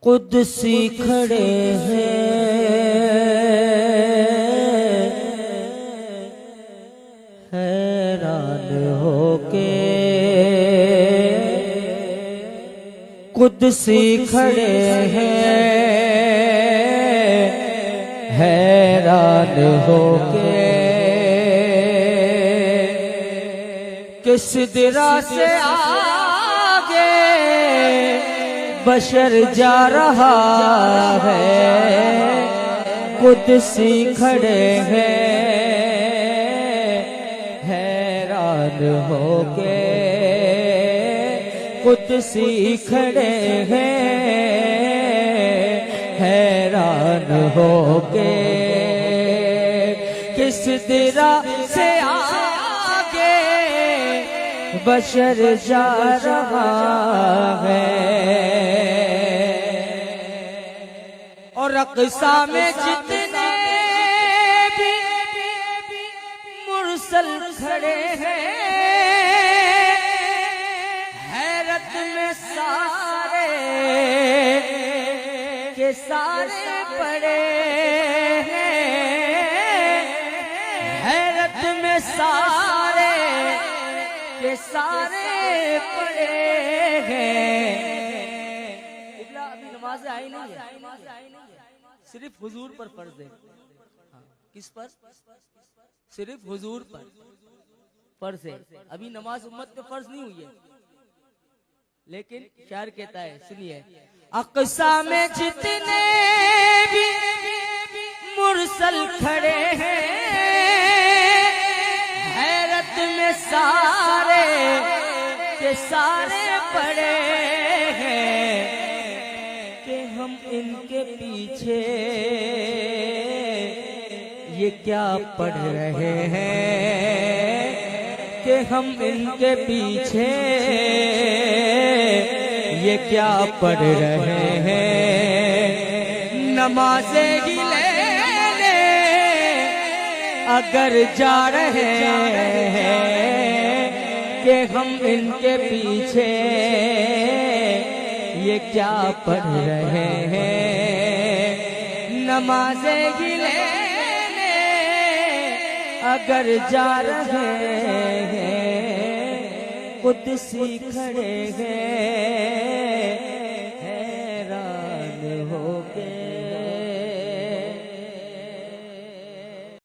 कुदसी खड़े हैं हैरान होके, कुदसी खड़े हैं हैरान होके। किस दिरा से आगे बशर जा रहा है, कुदसी खड़े हैं हैरान होके। कुदसी खड़े हैं हैरान होके। किस दिरा से आगे बशर जा रहा है, और अक़सा में जितने भी मुरसल खड़े हैं, हैरत में सारे के सारे पड़े हैं, हैरत में सारे के सारे पड़े हैं। अभी नमाज़ आई नहीं है, सिर्फ हुजूर पर फर्ज है। किस पर? सिर्फ हुजूर पर फर्ज है। अभी नमाज उम्मत पे फर्ज नहीं हुई है, लेकिन शायर कहता है, सुनिए। अक़सा में जितने भी मुरसल खड़े हैं, हैरत में सारे के सारे पड़े हैं कि हम इनके पीछे ये क्या पढ़ रहे हैं, कि हम इनके पीछे ये क्या पढ़ रहे हैं। नमाज़े ही लेने अगर जा रहे हैं, कि हम इनके पीछे ये क्या पढ़ रहे हैं। नमाज़े ही लेने अगर जा रहे हैं, कुदसी खड़े हैं